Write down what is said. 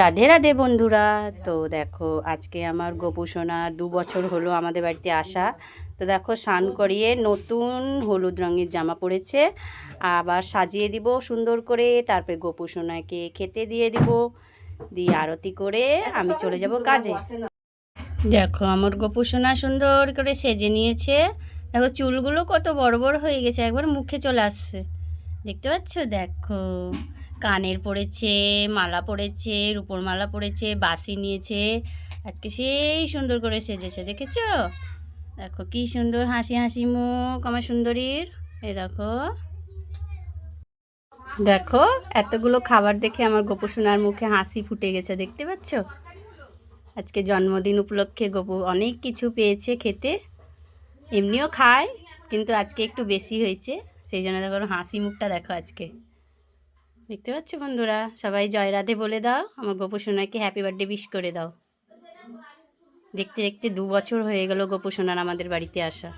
রাধে রাধে বন্ধুরা। তো দেখো আজকে আমার গোপু সোনা 2 বছর হলো আমাদের বাড়িতে আসা। তো দেখো স্নান করিয়ে নতুন হলুদ রঙের জামা পরেছে, আবার সাজিয়ে দিব সুন্দর করে, তারপরে গোপু সোনাকে খেতে দিয়ে দিব, দিয়ে আরতি করে আমি চলে যাব কাজে। দেখো আমার গোপু সোনা সুন্দর করে সেজে নিয়েছে। দেখো চুলগুলো কত বড় বড় হয়ে গেছে, একবার মুখে চলে আসছে, দেখতে পাচ্ছ? দেখো কানের পরেছে, মালা পরেছে, রূপোর মালা পরেছে, বাসি নিয়েছে, আজকে সেই সুন্দর করে সেজেছে, দেখেছো? দেখো কি সুন্দর হাসি হাসি মুখ আমার সুন্দরীর। এই দেখো, দেখো এতগুলো খাবার দেখে আমার গোপু সোনার মুখে হাসি ফুটে গেছে, দেখতে পাচ্ছ? আজকে জন্মদিন উপলক্ষে গোপু অনেক কিছু পেয়েছে খেতে, এমনিও খায় কিন্তু আজকে একটু বেশি হয়েছে, সেই জন্য দেখো হাসি মুখটা দেখো আজকে। দেখতে পাচ্ছ বন্ধুরা? সবাই জয় রাধে বলে দাও, আমার গোপু সোনাকে হ্যাপি বার্থডে উইশ করে দাও। দেখতে দেখতে 2 বছর হয়ে গেল গোপু সোনার আমাদের বাড়িতে আসা।